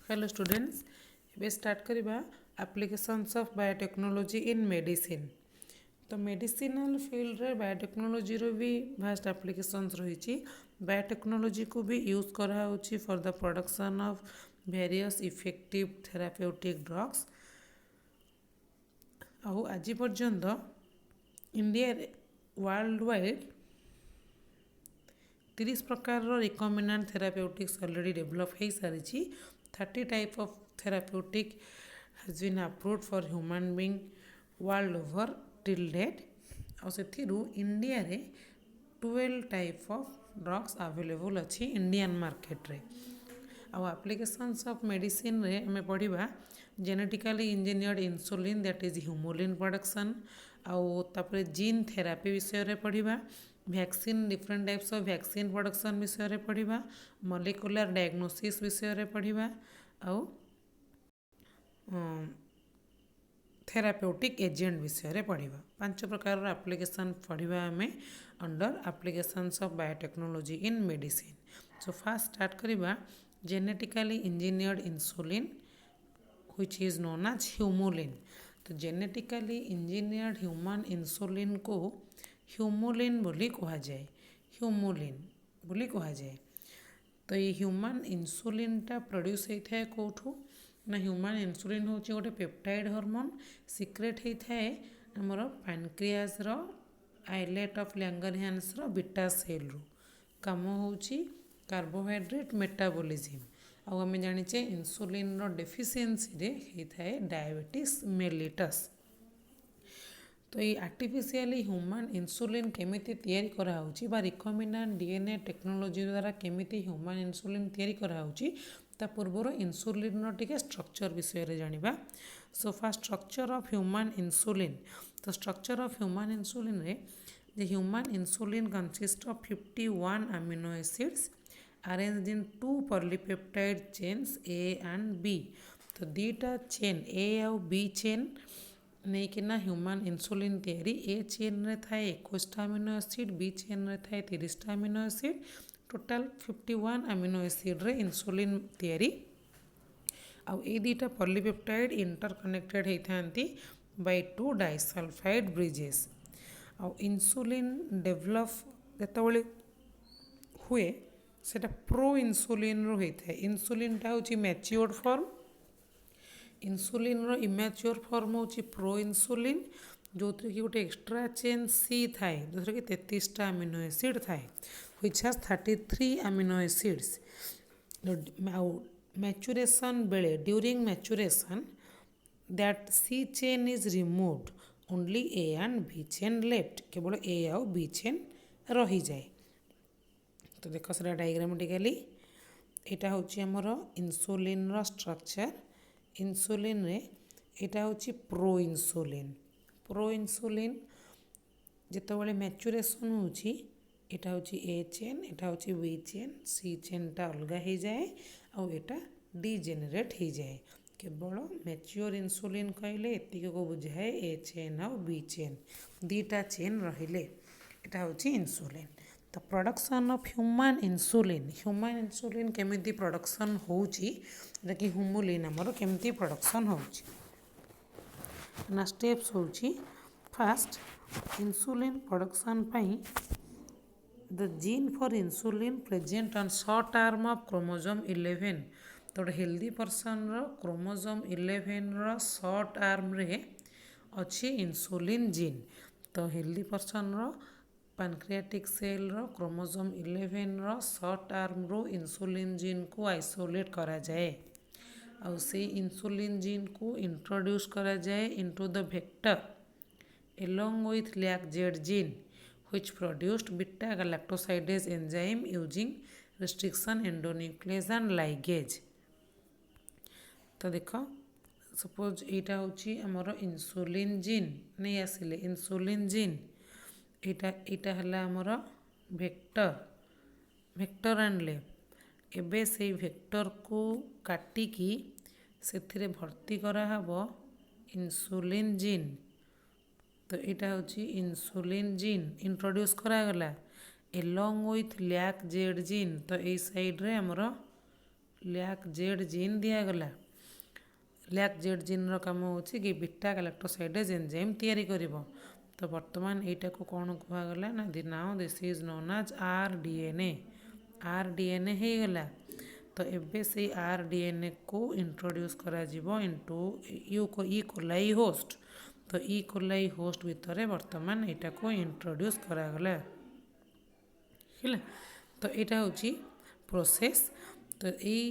Hello students ये start करवा applications of biotechnology in medicine. तो मेडिसिनल फील्ड रे बायोटेक्नोलॉजी रो भी भास्ट एप्लिकेशंस रही। बायोटेक्नोलॉजी को भी यूज करा होची for the production of various effective therapeutic drugs. आउ आज पर्यंत इंडिया वर्ल्ड वाइड 30 प्रकार रिकमेंडेड थेराप्यूटिक्स ऑलरेडी डेवलप हो सारी। 30 type of therapeutic has been approved for human being world over till date। और से इंडिया रे 12 टाइप ऑफ ड्रग्स अवेलेबल अच्छी इंडियन मार्केट रे। आउ एप्लिकेशंस ऑफ मेडिसिन रे हमें पढ़ा genetically engineered insulin that is Humulin production. आउ तापर जीन थेरापी विषय रे पढ़ा, vaccine different types of vaccine production विषय रे पढ़ा, मॉलिक्यूलर डायग्नोसिस विषय रे पढ़ा, आउ थेराप्यूटिक एजेंट विषय रे पढ़ा। 5 प्रकार एप्लिकेशन पढ़ा आम under applications of biotechnology in medicine. So first start करवा genetically engineered insulin which is known as Humulin. तो जेनेटिकली इंजीनियर्ड ह्यूमन इंसुलिन को ह्यूमोलिन बोली कहा जाए, ह्यूमोलिन बोली कहा जाए। तो ये ह्यूमन इंसुलिन टा प्रोड्यूस होता है कौटू ना, ह्यूमन इंसुलिन हूँ गोटे पेप्टाइड हार्मोन सिक्रेट होता है आमर पैनक्रियाज रो आइलेट ऑफ लैंगरहैंस रो बीटा सेल रू। काम होची कार्बोहाइड्रेट मेटाबॉलिज्म। आउ आम जानिचे इंसुलिन रो डेफिशिएंसी रे होता है डायबिटीज मेलिटस। तो ये आर्टिफिशियली ह्यूमन इंसुलिन केमिति तैयारी करा होची बा रिकम्बिनेंट डीएनए टेक्नोलॉजी द्वारा केमिति ह्यूमन इंसुलिन तैयारी करा होची ता पूर्वर इंसुलिन रो टिके स्ट्रक्चर विषय रे जानिबा। So first structure of human insulin. तो स्ट्रक्चर ऑफ ह्यूमन इंसुलिन रे the human insulin consists of 51 amino acids arranged in 2 polypeptide chains A and B। तो दीटा चेन A और B चेन नहीं कि ना ह्यूमन इंसुलिन तैयारी। ए चेन रे थाए 21 अमीनो एसिड, बी चेन रे थाए 30 amino acid, total 51 amino acid रे इंसुलिन तैयारी। आउ ए दीटा पॉलीपेप्टाइड इंटरकनेक्टेड होती बाय 2 डाइसल्फाइड ब्रिजेस। आउ इंसुलिन डेवलप जिते हुए सेटा प्रो इंसुलिन रो होता है। इंसुलिन टा होची मैच्योर्ड फॉर्म, इंसुलिन रो इमैच्योर फॉर्म होची प्रो इंसुलिन जो कि गोटे एक्स्ट्रा चेन सी थाए जो कि 33 अमीनो एसिड थाए which has 33 amino acids. Maturation बेले during maturation that C chain is removed only A and B chain left, केवल ए आउ बी चेन रही जाए। तो देख से डायग्रामेटिकली यहाँ हूँ आमर इंसुलिन रो स्ट्रक्चर। इंसुलिन रे यहाँ हूँ प्रो इंसुलिन। प्रो इंसुलिन जितेबाला मैच्योरेशन होची यहाँ हूँ ए चेन, यहाँ हूँ बी चेन, सी चेन टा अलग हो जाए आउ एटा डिजेनेरेट हो जाए। केवल मैच्योर इंसुलिन कहले एतिक को बुझाए ए चेन और बी चेन दीटा चेन रहिले एटा होची इंसुलिन। तो प्रोडक्शन ऑफ ह्यूमन इंसुलिन केमिति प्रोडक्शन होची कि ह्यूमोलिन आमर केमिति प्रोडक्शन होची ना स्टेप्स होची। Fast insulin production pi the gene for insulin present on short arm of chromosome 11। तो हेल्दी पर्सन रो क्रोमोसोम 11 रो शॉर्ट आर्म रे अच्छी इंसुलिन जीन। तो हेल्दी पर्सन रो पैनक्रियाटिक सेल रो क्रोमोसोम 11 रो शॉर्ट आर्म रो insulin gene को isolate करा जाए और से insulin gene को इंट्रोड्यूस करा जाए into the vector along with LAC-Z gene which produced beta galactosidase enzyme using restriction endonuclease and ligase। तो देख सपोज यहाँ हूँ आमर इंसुलिन जीन नहीं आसिले इंसुलिन जीन यहाँ है आमर वेक्टर आनले एबे से वेक्टर को काटिकी से भर्ती कराहब इंसुलिन जीन। तो यहाँ हूँ इंसुलिन जीन इंट्रोड्यूस करागला एलॉन्ग विथ LAC-Z जीन। तो यही साइड रे आमर ଲ୍ୟାକ୍ ଜେଡ୍ ଜିନ୍ ଦିଆଗଲା। ଲ୍ୟାକ୍ ଜେଡ୍ ଜିନ୍ର କାମ ହେଉଛି କି ବିଟା ଗାଲାକ୍ଟୋସାଇଡେଜ୍ ଏନ୍ଜାଇମ୍ ତିଆରି କରିବ। ତ ବର୍ତ୍ତମାନ ଏଇଟାକୁ କ'ଣ କୁହାଗଲା ନା now this is known as RDNA। RDNA ହେଇଗଲା। ତ ଏବେ ସେଇ RDNAକୁ ଇଣ୍ଟ୍ରୋଡ୍ୟୁସ୍ କରାଯିବ ଇଣ୍ଟୁ ଇ କୋଲାଇ ହୋଷ୍ଟ। ତ ଇ କୋଲାଇ ହୋଷ୍ଟ ଭିତରେ ବର୍ତ୍ତମାନ ଏଇଟାକୁ ଇଣ୍ଟ୍ରୋଡ୍ୟୁସ୍ କରାଗଲା ହେଲା। ତ ଏଇଟା ହେଉଛି ପ୍ରୋସେସ୍। ତ ଏଇ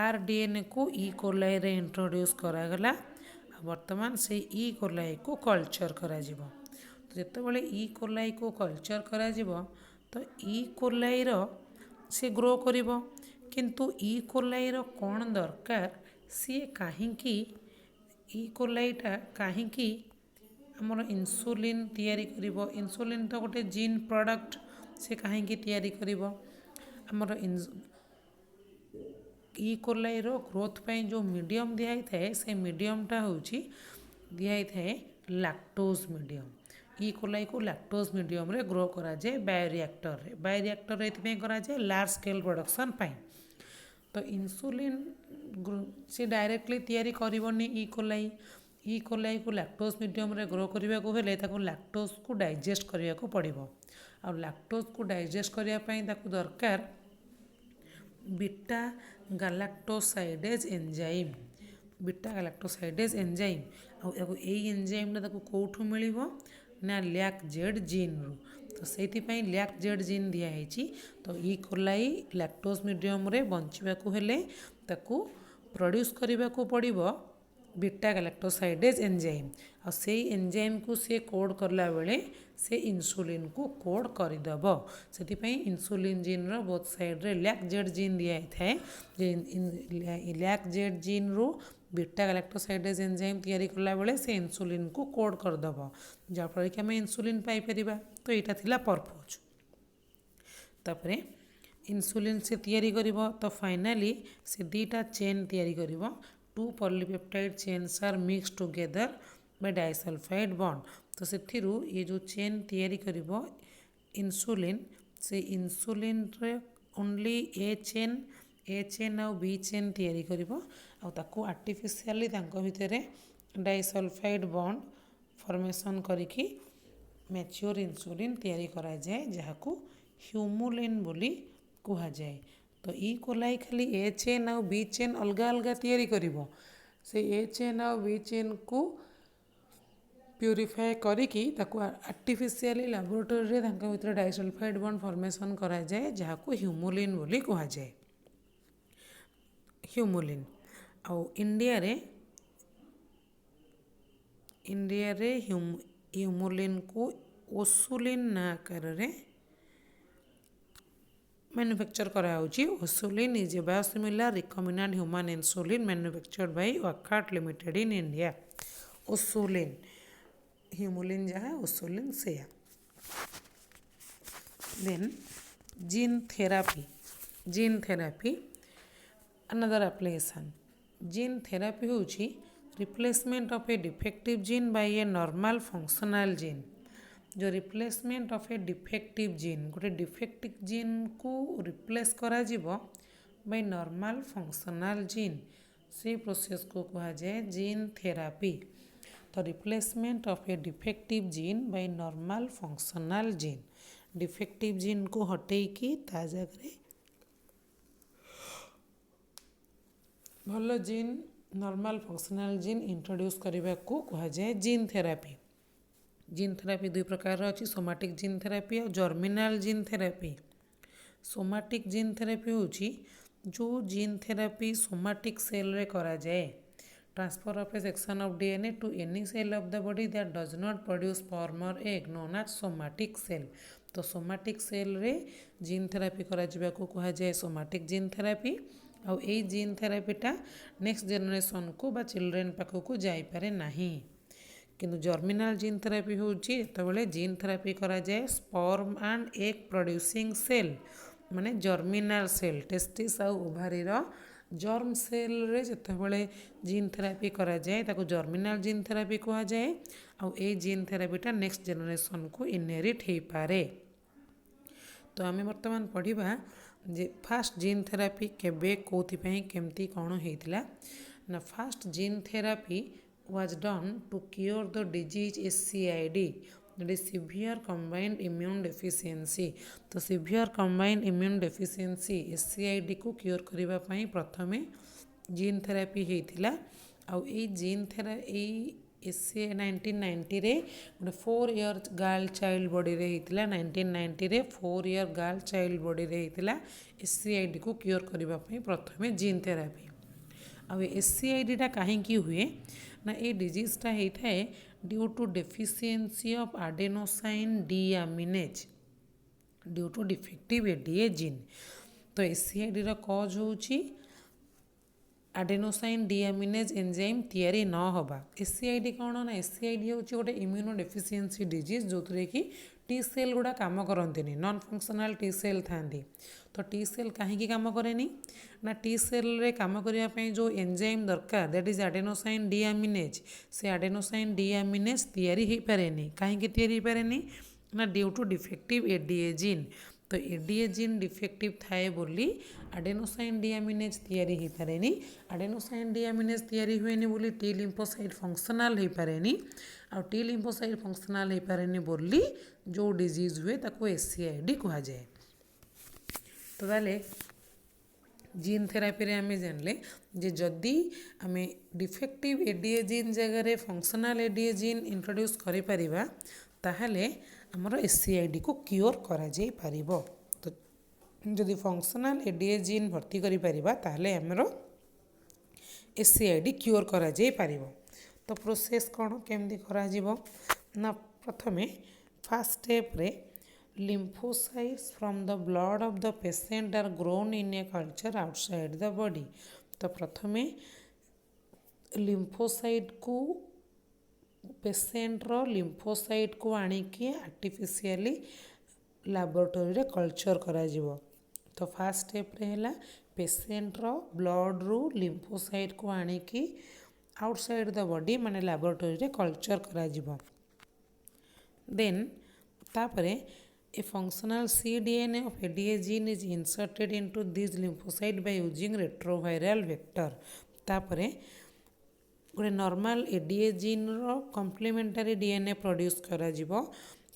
RDNAକୁ ଇ କୋଲାଇରେ ଇଣ୍ଟ୍ରୋଡ୍ୟୁସ୍ କରାଗଲା। ଆଉ ବର୍ତ୍ତମାନ ସେଇ ଇ କୋଲାଇକୁ କଲଚର୍ କରାଯିବ। ତ ଯେତେବେଳେ ଇ କୋଲାଇକୁ କଲଚର୍ କରାଯିବ ତ ଇ କୋଲାଇର ସେ ଗ୍ରୋ କରିବ। କିନ୍ତୁ ଇ କୋଲାଇର କ'ଣ ଦରକାର, ସିଏ କାହିଁକି ଇ କୋଲାଇଟା କାହିଁକି ଆମର ଇନ୍ସୁଲିନ୍ ତିଆରି କରିବ? ଇନ୍ସୁଲିନ୍ ତ ଗୋଟେ ଜିନ୍ ପ୍ରଡ଼କ୍ଟ, ସେ କାହିଁକି ତିଆରି କରିବ? ଆମର ଇ କୋଲାଇର ଗ୍ରୋଥ୍ ପାଇଁ ଯେଉଁ ମିଡ଼ିୟମ୍ ଦିଆହେଇଥାଏ ସେ ମିଡ଼ିୟମ୍ଟା ହେଉଛି ଦିଆହେଇଥାଏ ଲାକ୍ଟୋଜ୍ ମିଡ଼ିୟମ୍। ଇ କୋଲାଇକୁ ଲାକ୍ଟୋଜ୍ ମିଡ଼ିୟମ୍ରେ ଗ୍ରୋ କରାଯାଏ ବାୟୋରିଆକ୍ଟରରେ। ବାୟୋରିଆକ୍ଟରରେ ଏଥିପାଇଁ କରାଯାଏ ଲାର୍ଜ ସ୍କେଲ୍ ପ୍ରଡ଼କ୍ସନ୍ ପାଇଁ। ତ ଇନ୍ସୁଲିନ୍ ସେ ଡାଇରେକ୍ଟଲି ତିଆରି କରିବନି ଇ କୋଲାଇ। ଇ କୋଲାଇକୁ ଲାକ୍ଟୋଜ୍ ମିଡ଼ିୟମ୍ରେ ଗ୍ରୋ କରିବାକୁ ହେଲେ ତାକୁ ଲାକ୍ଟୋଜକୁ ଡାଇଜେଷ୍ଟ କରିବାକୁ ପଡ଼ିବ। ଆଉ ଲାକ୍ଟୋଜକୁ ଡାଇଜେଷ୍ଟ କରିବା ପାଇଁ ତାକୁ ଦରକାର beta galactosidase enzyme. Beta galactosidase enzyme. ଆଉ ଏଇ ଏନ୍ଜାଇମ୍ଟା ତାକୁ କେଉଁଠୁ ମିଳିବ ନା ଲ୍ୟାକ୍ ଜେଡ୍ ଜିନ୍ରୁ। ତ ସେଇଥିପାଇଁ ଲ୍ୟାକ୍ ଜେଡ୍ ଜିନ୍ ଦିଆହେଇଛି। ତ ଇ କୋଲାଇ ଲାକ୍ଟୋଜ୍ ମିଡ଼ିୟମ୍ରେ ବଞ୍ଚିବାକୁ ହେଲେ ତାକୁ ପ୍ରଡ୍ୟୁସ୍ କରିବାକୁ ପଡ଼ିବ ବିଟା ଗାଲାକ୍ଟୋସାଇଡେଜ୍ ଏନ୍ଜାଇମ୍। ଆଉ ସେଇ ଏନ୍ଜାଇମ୍କୁ ସେ କୋଡ଼୍ କଲାବେଳେ ସେ ଇନ୍ସୁଲିନ୍କୁ କୋଡ଼୍ କରିଦେବ। ସେଥିପାଇଁ ଇନ୍ସୁଲିନ୍ ଜିନ୍ର ବୋଥ୍ ସାଇଡ଼୍ରେ ଲ୍ୟାକ୍ ଜେଡ୍ ଜିନ୍ ଦିଆହେଇଥାଏ। ଯେ lack Z ଜିନ୍ରୁ beta galactosidase enzyme ତିଆରି କଲାବେଳେ ସେ ଇନ୍ସୁଲିନ୍କୁ କୋଡ଼୍ କରିଦେବ, ଯାହାଫଳରେ କି ଆମେ ଇନ୍ସୁଲିନ୍ ପାଇପାରିବା। ତ ଏଇଟା ଥିଲା ପର୍ପୋଜ୍। ତାପରେ ଇନ୍ସୁଲିନ୍ ସେ ତିଆରି କରିବ। ତ ଫାଇନାଲି ସେ ଦୁଇଟା ଚେନ୍ ତିଆରି କରିବ। 2 ପଲିପେପ୍ଟାଇଡ୍ ଚେନ୍ସ ଆର୍ ମିକ୍ସ ଟୁଗେଦର ବାଇ ଡାଇସଲଫାଇଡ୍ ବଣ୍ଡ। ତ ସେଥିରୁ ଏ ଯେଉଁ ଚେନ୍ ତିଆରି କରିବ ଇନ୍ସୁଲିନ୍, ସେ ଇନ୍ସୁଲିନ୍ରେ ଓନ୍ଲି ଏ ଚେନ୍ ଆଉ ବି ଚେନ୍ ତିଆରି କରିବ। ଆଉ ତାକୁ ଆର୍ଟିଫିସିଆଲି ତାଙ୍କ ଭିତରେ ଡାଇସଲଫାଇଡ୍ ବଣ୍ଡ ଫର୍ମେସନ୍ କରିକି ମ୍ୟାଚିଓର ଇନ୍ସୁଲିନ୍ ତିଆରି କରାଯାଏ, ଯାହାକୁ ହ୍ୟୁମୁଲିନ୍ ବୋଲି କୁହାଯାଏ। ତ ଇ କୋଲାଇ ଖାଲି ଏ ଚେନ୍ ଆଉ ବି ଚେନ୍ ଅଲଗା ଅଲଗା ତିଆରି କରିବ। ସେ ଏ ଚେନ୍ ଆଉ ବି ଚେନ୍କୁ ପ୍ୟୁରିଫାଏ କରିକି ତାକୁ ଆର୍ଟିଫିସିଆଲି ଲାବୋରେଟୋରୀରେ ତାଙ୍କ ଭିତରେ ଡାଇସଲଫାଇଡ୍ ବଣ୍ଡ ଫର୍ମେସନ୍ କରାଯାଏ, ଯାହାକୁ ହ୍ୟୁମୁଲିନ୍ ବୋଲି କୁହାଯାଏ। ହ୍ୟୁମୁଲିନ୍। ଆଉ ଇଣ୍ଡିଆରେ ହ୍ୟୁମୁଲିନ୍କୁ ଓସୁଲିନ୍ ନା ଆକାରରେ ମ୍ୟାନୁଫ୍ୟାକ୍ଚର କରାହେଉଛି। Wosulin is a biosimilar recombinant human insulin manufactured by Wockhardt limited in India. Wosulin, Humulin ଯାହା, ଓସୁଲିନ୍ ସେୟା। Then gene therapy. Gene therapy another application. Gene therapy ହେଉଛି replacement of a defective gene by a normal functional gene. ଯେଉଁ replacement of a defective gene, ଗୋଟେ defective ଜିନ୍କୁ replace କରାଯିବ Bai normal functional ଜିନ୍, ସେଇ ପ୍ରୋସେସ୍କୁ କୁହାଯାଏ gene therapy. ତ replacement of a defective gene by normal functional gene, defective ଜିନ୍କୁ ହଟେଇକି ତା ଜାଗାରେ ଭଲ gene, normal functional gene introduce କରିବାକୁ କୁହାଯାଏ ଜିନ୍ ଥେରାପି। ଜିନ୍ ଥେରାପି ଦୁଇ ପ୍ରକାରର ଅଛି, ସୋମାଟିକ୍ ଜିନ୍ ଥେରାପି ଆଉ ଜର୍ମିନାଲ୍ ଜିନ୍ ଥେରାପି। ସୋମାଟିକ୍ ଜିନ୍ ଥେରାପି ହେଉଛି ଯେଉଁ ଜିନ୍ ଥେରାପି ସୋମାଟିକ୍ ସେଲ୍ରେ କରାଯାଏ। Transfer of a section of DNA to any cell of the body that does not produce sperm or egg known as somatic cell. ତ somatic ସେଲ୍ରେ ଜିନ୍ therapy କରାଯିବାକୁ କୁହାଯାଏ ସୋମାଟିକ୍ ଜିନ୍ ଥେରାପି। ଆଉ ଏଇ ଜିନ୍ ଥେରାପିଟା ନେକ୍ସଟ ଜେନେରେସନ୍କୁ ବା ଚିଲଡ୍ରେନ୍ ପାଖକୁ ଯାଇପାରେ ନାହିଁ। କିନ୍ତୁ ଜର୍ମିନାଲ୍ ଜିନ୍ ଥେରାପି ହେଉଛି ଯେତେବେଳେ ଜିନ୍ ଥେରାପି କରାଯାଏ sperm and egg producing cell, ମାନେ ଜର୍ମିନାଲ୍ ସେଲ୍, ଟେଷ୍ଟିସ୍ ଆଉ ଓଭାରିର ଜର୍ମ ସେଲ୍ରେ ଯେତେବେଳେ ଜିନ୍ ଥେରାପି କରାଯାଏ ତାକୁ ଜର୍ମିନାଲ୍ ଜିନ୍ ଥେରାପି କୁହାଯାଏ। ଆଉ ଏଇ ଜିନ୍ ଥେରାପିଟା ନେକ୍ସଟ ଜେନେରେସନ୍କୁ ଇନହେରିଟ୍ ହେଇପାରେ। ତ ଆମେ ବର୍ତ୍ତମାନ ପଢ଼ିବା जे फास्ट जीन थेरापी केबे कोथिपाई केमती कौन होइतिला ना first gene therapy was done to cure the disease SCID that is severe combined immune deficiency। तो severe combined immune deficiency SCID को क्योर करबा पई प्रथमे जीन थेरापी होइतिला आउ ए जीन थेरा ए SCI 1990 रे गोटे 4 year गर्ल चाइल्ड बॉडी रे होइतिला 1990 रे 4 year गर्ल चाइल्ड बॉडी रे होइतिला SCID को क्योर करबा पई प्रथमे जीन थेरापी आ SCID टा कहीं हुए ना ये डिजीजटा होता है due to deficiency of adenosine deaminase due to defective ADA gene. तो SCID रा कॉज होची adenosine deaminase एंजाइम तैयारी न होबा। SCID कौन ना SCID होची गोटे इम्यूनो डेफिशिएंसी डिजीज जो कि टी सेल गुड़ा काम करते नॉन फंक्शनल टी सेल थांती। तो टी सेल कहीं काम करेनी ना टी सेल रे काम करने जो एंजाइम दरकार दैट इज adenosine deaminase से adenosine deaminase तैयारी हो पारे कहीं तैयारी हो पारे ना due to defective ADA gene. तो ADA जीन डिफेक्टिव थाए बोली adenosine deaminase तैयारी हो पारे adenosine deaminase तैयारी हुए बोली टी लिम्फोसाइट फंक्शनल हो पारे आ टी लिम्फोसाइट फंक्शनल हो पारे बोली जो डिजीज हुए ताको SCID कह जाए। तो ताले जीन थेरापी रे आमे जानले जे जदि आमे डिफेक्टिव ADA जीन जगह फंक्शनल ADA जीन इंट्रोड्यूस करि परिबा ताहले हमर SCID को क्योर करा जाई परिबो। तो जदि फंक्शनल ADA जीन भर्ती करि परिबा ताहले हमर SCID क्योर करा जाई परिबो। तो प्रोसेस कौन केमती करा जीवो ना प्रथमे फर्स्ट स्टेप रे lymphocytes from the blood of the patient are grown in a culture outside the body। तो प्रथमे लिम्फोसाइट को पेसेंट रो लिम्फोसाइट को आनिकी आर्टिफिशियली लैबोरेटरी रे कल्चर करा जीवो। तो फर्स्ट स्टेप रे हैला पेसेंट रो ब्लड रू लिम्फोसाइट को आनिकी आउटसाइड द बॉडी माने लैबोरेटरी रे कल्चर करा जीवो। देन तापरे a functional cDNA of ADA gene is inserted into this lymphocyte by using retroviral vector। तापरे गोटे नॉर्मल ADA जीन रो कॉम्प्लीमेंटरी DNA प्रोड्यूस करा जीवो।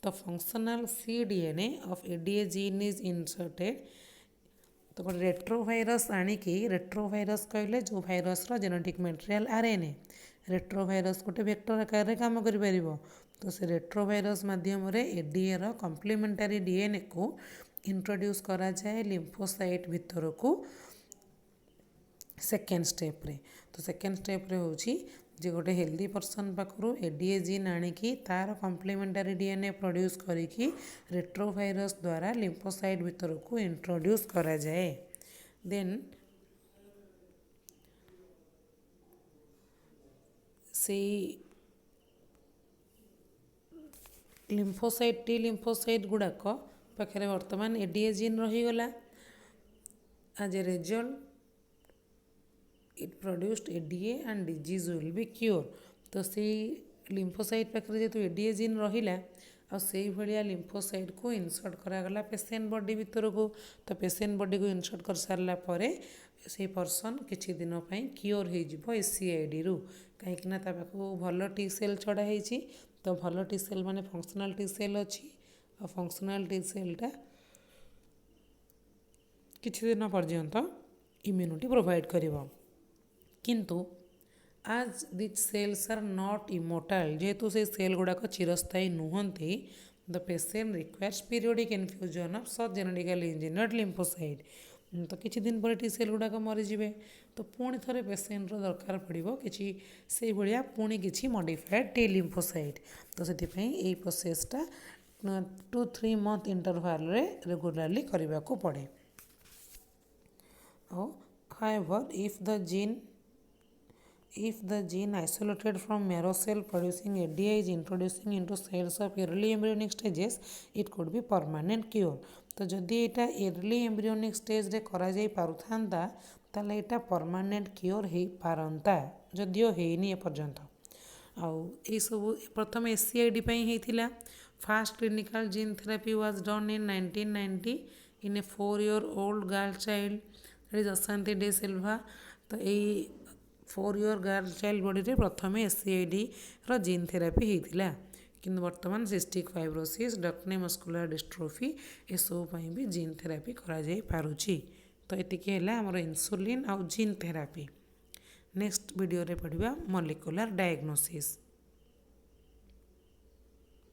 तो functional cDNA of ADA gene is inserted। तो गोटे रेट्रोवायरस आनिकी रेट्रोवायरस कहले जो भाइरस रो genetic material RNA retrovirus गोटे वेक्टर आकार रे काम करि परिबो। तो से रेट्रोवायरस माध्यम रे ADA रो कॉम्प्लीमेंटरी DNA को इंट्रोड्यूस करा जाए लिम्फोसाइट भीतर को सेकेंड स्टेप रे। तो सेकेंड स्टेप रे होची जे गोटे हेल्दी पर्सन पाखरु ADA जीन आनिकी तार कॉम्प्लीमेंटरी DNA प्रोड्यूस करिकी रेट्रोवायरस द्वारा लिम्फोसाइट भीतर को इंट्रोड्यूस करा जाए। देन से लिम्फोसाइट टी लिम्फोसाइट गुड़ाक पाखे बर्तमान ADA जीन रहीगला as a result it produced ADA and disease will be cure. तो से लिम्फोसाइट पाखे जेहेतु ADA जीन रहिला आ से भलिया लिम्फोसाइट को इनसर्ट करागला पेसेंट बॉडी भीतर को। तो पेसेंट बॉडी को इनसर्ट कर सारा परे से पर्सन किछि दिन पई क्योर हो जिवो SCID रु कहीं ना पाखु भल टी सेल छड़ा होइछि। तो भल टी सेल माने फंक्शनल टी सेल अच्छी और फंक्शनल टी सेलटा किछि दिन पर्यंत इम्यूनिटी प्रोवाइड करिवो। किंतु आज this cells are not immortal जेहेतु से सेल गुड़ाक चिरस्थायी नुहंती the patient requires periodic infusion of such genetically engineered lymphocyte. तो किछि दिन पर टी सेल गुड़ाक मरीजे तो पुणी थे पेसेंट दरकार पड़ो कि से भाया पुणी किसी मॉडिफाइड टी लिम्फोसाइट। तो से प्रोसेसटा 2-3 month इंटरवल रे रेगुलरली करने को पड़े। However, if the gene isolated from marrow cell producing ADA is introducing into cells of early embryonic stages, it could be permanent cure। तो जदि यहाँ early embryonic stage रे करा जाई पारुथांता ताले यहाँ परमानेंट क्योर हो पारंता जदिओ हेनी एपर्यंत। आउ ये सब प्रथम SCID पई हेतिला। First clinical gene therapy was done in 1990 in a 4 year old girl child, that is Ashanti De Silva. तो यही 4 year girl child बॉडी रे प्रथम SCID रो जीन थेरापी होता कि बर्तमान सिस्टिक फाइब्रोसिस डक्ने मस्कुलर डिस्ट्रोफी एसबू भी जीन थेरापी करा जाई पारुछि। तो एतिकी है आमर इन्सुलिन आउ जीन थेरापी। नेक्स्ट वीडियो रे पढ़िबा मॉलिक्यूलर डायग्नोसिस।